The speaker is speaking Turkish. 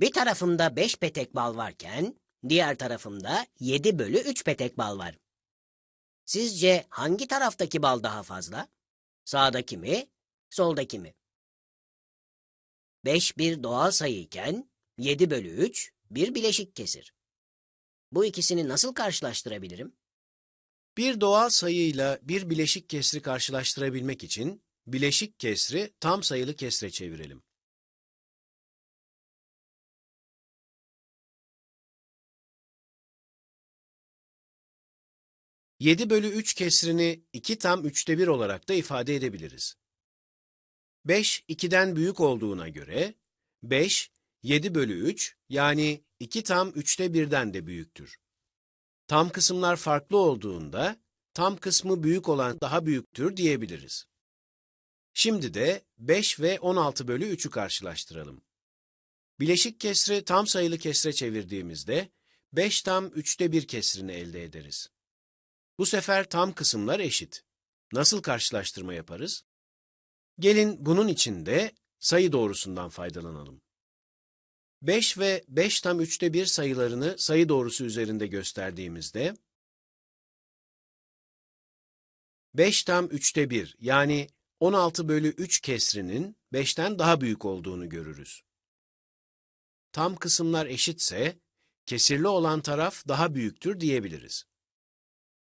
Bir tarafımda 5 petek bal varken, diğer tarafımda 7 bölü 3 petek bal var. Sizce hangi taraftaki bal daha fazla? Sağdaki mi, soldaki mi? 5 bir doğal sayı iken 7 bölü 3 bir bileşik kesir. Bu ikisini nasıl karşılaştırabilirim? Bir doğal sayıyla bir bileşik kesri karşılaştırabilmek için bileşik kesri tam sayılı kesre çevirelim. Yedi bölü 3 kesrini 2 tam 3'te 1 olarak da ifade edebiliriz. 5, 2'den büyük olduğuna göre 5, 7 bölü 3 yani 2 tam 3'te 1'den de büyüktür. Tam kısımlar farklı olduğunda tam kısmı büyük olan daha büyüktür diyebiliriz. Şimdi de 5 ve 16 bölü 3'ü karşılaştıralım. Bileşik kesri tam sayılı kesre çevirdiğimizde 5 tam 3'te 1 kesrini elde ederiz. Bu sefer tam kısımlar eşit. Nasıl karşılaştırma yaparız? Gelin bunun için de sayı doğrusundan faydalanalım. 5 ve 5 tam 3'te 1 sayılarını sayı doğrusu üzerinde gösterdiğimizde 5 tam 3'te 1 yani 16 bölü 3 kesrinin 5'ten daha büyük olduğunu görürüz. Tam kısımlar eşitse kesirli olan taraf daha büyüktür diyebiliriz.